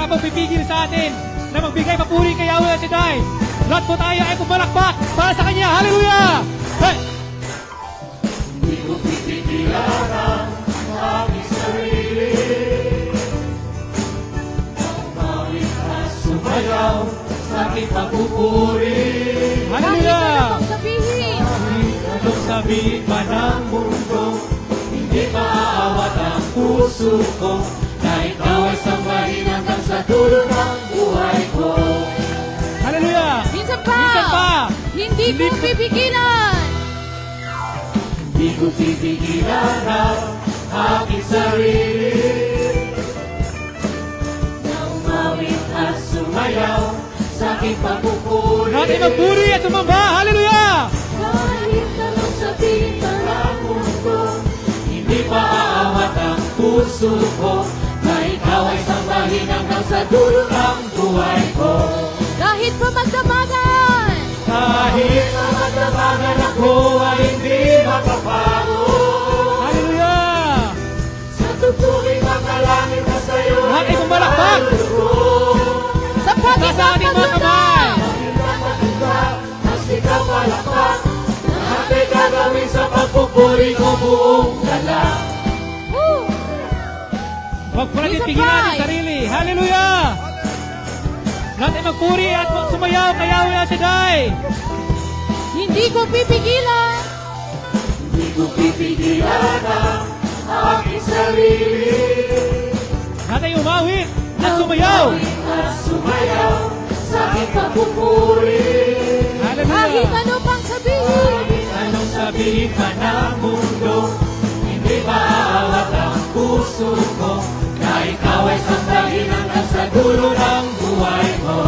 wala pong pipigil sa atin na magbigay papuri kay Yahweh El Shaddai. Lahat po tayo ay pumalakpak para sa Kanya. Hallelujah! Hey! Hindi ko pipigilan ang aking sarili. Mawit at sumayaw sa aking pagpupuri. Hallelujah! Sabihin, Anong sabihin pa ng mundo, hindi maaawat ang puso ko, na ikaw ay sambahin hanggang sa dulo ng buhay ko. Hallelujah! minsan pa, Minsan pa. hindi ko pipigilan. Hindi ko pipigilan ang aking sarili. Na umawit at sumayaw sa aking pagpupuri. Lahat ay magpuri at sumamba. Hallelujah! Kahit anong sabihin pa ng mundo, hindi maaawat ang puso ko, na ikaw ay sambahin hanggang sa dulo ng buhay ko. Kahit pa magdamagan, Kahit na magdamagan ako ay hindi mapapago. Hallelujah! Sa tuturing makalangit na sa'yo Lahat ay pumalakpak. sapagkat Taas ang ating mga kamay. Ang sikaw palakpak, lahat ay gagawin sa pagpupuri ko buong galang. Huwag po natin Minsan pigilan pa. ang sarili. Hallelujah! Lahat ay magpuri at sumayaw kay Yahweh El Shaddai. hindi ko pipigilan. Hindi ko pipigilan ang aking sarili. Lahat ay umawit at sumayaw. At sumayaw sa aking pagpupuri. Kahit Hallelujah! ano pang sabihin, Anong sabihin pa ng mundo, hindi maaawat ang puso ko, na ikaw ay sambahin hanggang sa dulo ng buhay ko.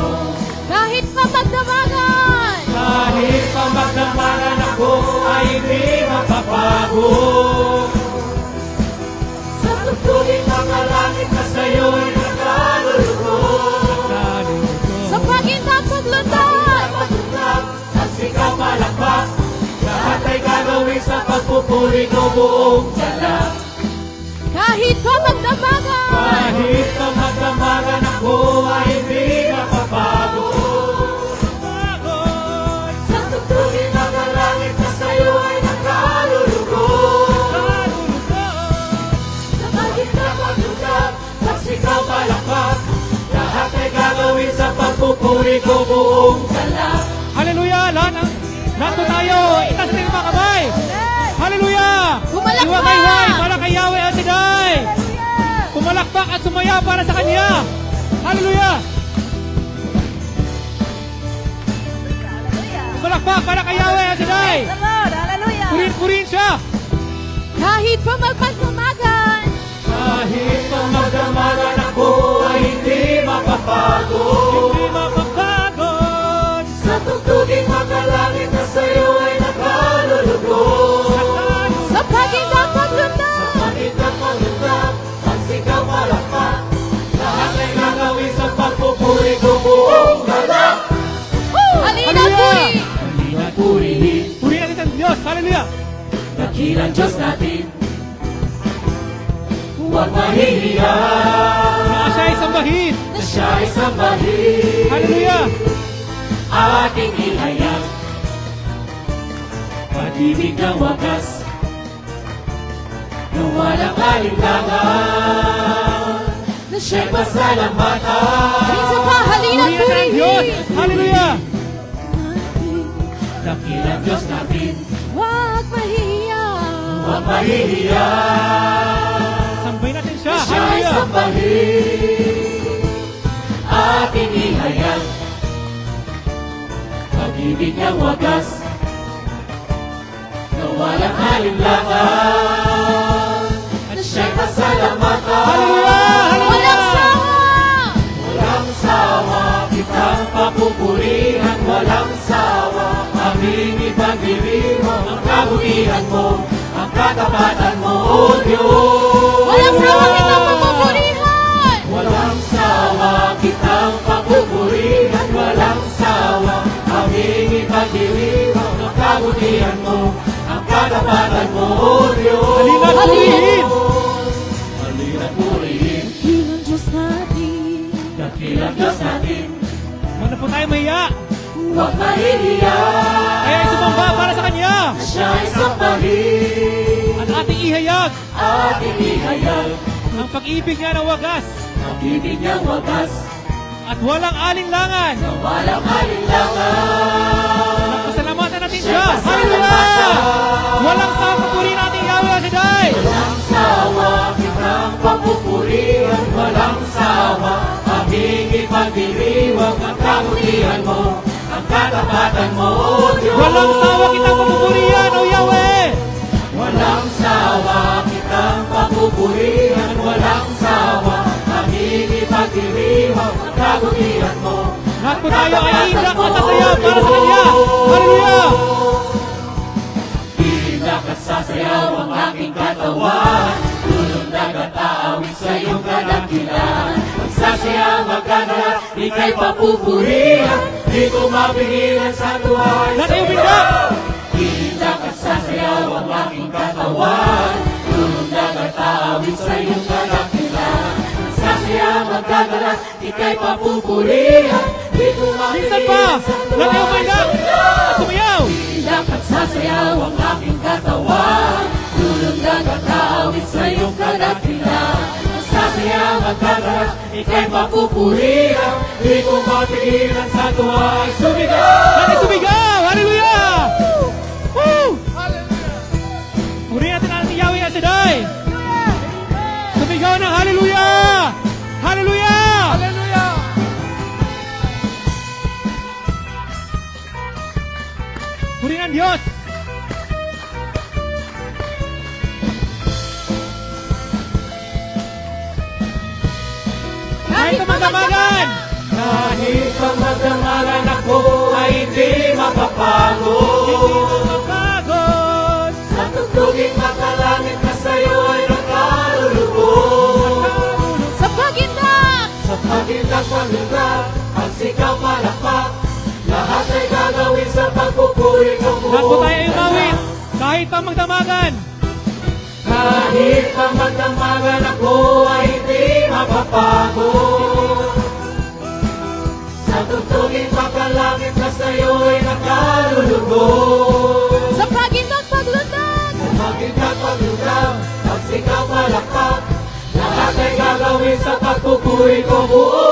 kahit pa magdamagan, Kahit pa magdamagan ako ay hindi mapapago. Sa tutuling mga langit na sa'yo'y nakalulugod. sa pagintang paglundag, Pagtutag at sikaw palakpak, lahat ay gagawin sa pagpupuri ko buong galang. kahit pa magdamagan, Kahit pa magdamagan ako ay hindi mapapago. Sa tutuling mga langit na sa'yo ay nakalulugod. Sa pagintang pagtutag at sikaw palakpak, lahat ay gagawin sa pagpupuri ko buong galang. Hallelujah! Lahat po tayo. Itaas natin ang mga kamay. Hallelujah! Pumalakpak! Iwakayway para kay Yahweh El Shaddai. Pumalakpak at sumayaw para sa Kanya. Hallelujah! Pumalakpak para kay Yahweh El Shaddai. Purin-purin siya. kahit pa magdamagan, Kahit pa magdamagan ako ay hindi mapapago. Hindi mapapagod. Sa tugtuging makalangit na sa'yo ay nakalulugod. sa pagintang paglundag, Pagit ng paglutak, ang sikaw palakpak, lahat ay gagawin sa pagpupuri ko buong galang. halina Hallelujah! puri, Halina't purihin, Purihin natin ang Diyos. Hallelujah! dakilang Diyos natin. Huwag mahihiya, Na siya ay sambahin. na siya ay sambahin. Hallelujah! Ating ihayag, pag-ibig ng wagas, na walang alinlangan, na siya'y pasalamatan. minsan pa, halina Purihin natin ang Diyos. puri, Hallelujah! Dakilang Diyos natin, huwag mahihiya. huwag mahihiya, Sambahin natin siya. na siya'y Hallelujah! sambahin. Ating ihayag, pag-ibig ng wagas, na walang alinlangan, na siya'y pasalamatan. Hallelujah! Walang sawa, Walang sawa, kitang papupurihan, walang sawa. Aming ipag-ibig mo, ang kabutihan mo, ang katapatan mo, O Diyos. walang sawa kitang papupurihan. Walang sawa, kitang papupurihan, walang sawa. Aming ipag-ibig mo, ang kabutihan mo, ang katapatan mo, O Diyos. Halina't purihin. Halina't purihin, Dakilang Diyos natin, mahiya. Huwag mahihiya. Kaya sumamba para sa Kanya. Siya ay sambahin. At ating ihayag Ating ihayag ang pag-ibig niya na wagas ang ibig niyang wagas at walang alinlangan. na walang alinlangan. Pasalamatan natin siya. Hallelujah! Walang sa papuri natin Yahweh El Shaddai. Walang sawa, kitang papupurihan. Walang sawa, aming ipagdiriwang ang kabutihan mo, ang katapatan mo, O Diyos. Walang sawa kitang papupurihan, O Yahweh. Walang sawa, kitang papupurihan. Walang sawa, aming ipagdiriwang ang kabutihan mo. Lahat po tayo ay iindak at sasayaw para sa Kanya. Hallelujah! Iindak at sasayaw ang aking katawan. Tulong dagat aawit sa iyong kadakilan. Magsasayaw, magkanalat, ika'y papupurihan. Di ko mapigilan sa tuwa. Lahat ay umindak. Iindak at sasayaw ang aking katawan. Tulong dagat aawit sa iyong kadakilan. Magsasayaw, magkanalat, ika'y papupurihan. Di ko Minsan pa. mapigilan sa tuwa. Lahat ay umindak. Tumayaw. Dapat sasayaw ang aking katawan. Tulong dagat aawit sa iyong kadakilan. Sasayaw at kagalat, ika'y mapupurihan. Di ko mapigilan sa tuwa ay sumigaw. Lahat ay sumigaw. Hallelujah! Woo! Purihin natin ang ating Yahweh El Shaddai. Sumigaw ng hallelujah! Hallelujah! Hallelujah! Purihin ang Diyos. Kahit na magdamagan. Kahit pagmagdamagan ako ay hindi Hindi mapapagod. mo mapagod. Sa tugtuging makalangit na sa'yo ay nakalulubog. Sa pagindak. Sa pagindak ng lugar, ang sigaw palakpak, lahat ay gagawin sa pagpupuri ko. Lahat po tayo ay umawit. Kahit pa magdamagan. Kahit pa magdamagan ako ay hindi mapapagod. Sa tugtuging makalangit na sa'yo ay nakalulubog. Sa pagindak paglundag. Sa pagindak paglugaw, ang sigaw palakpak, lahat ay gagawin sa pagpupuri ko buo.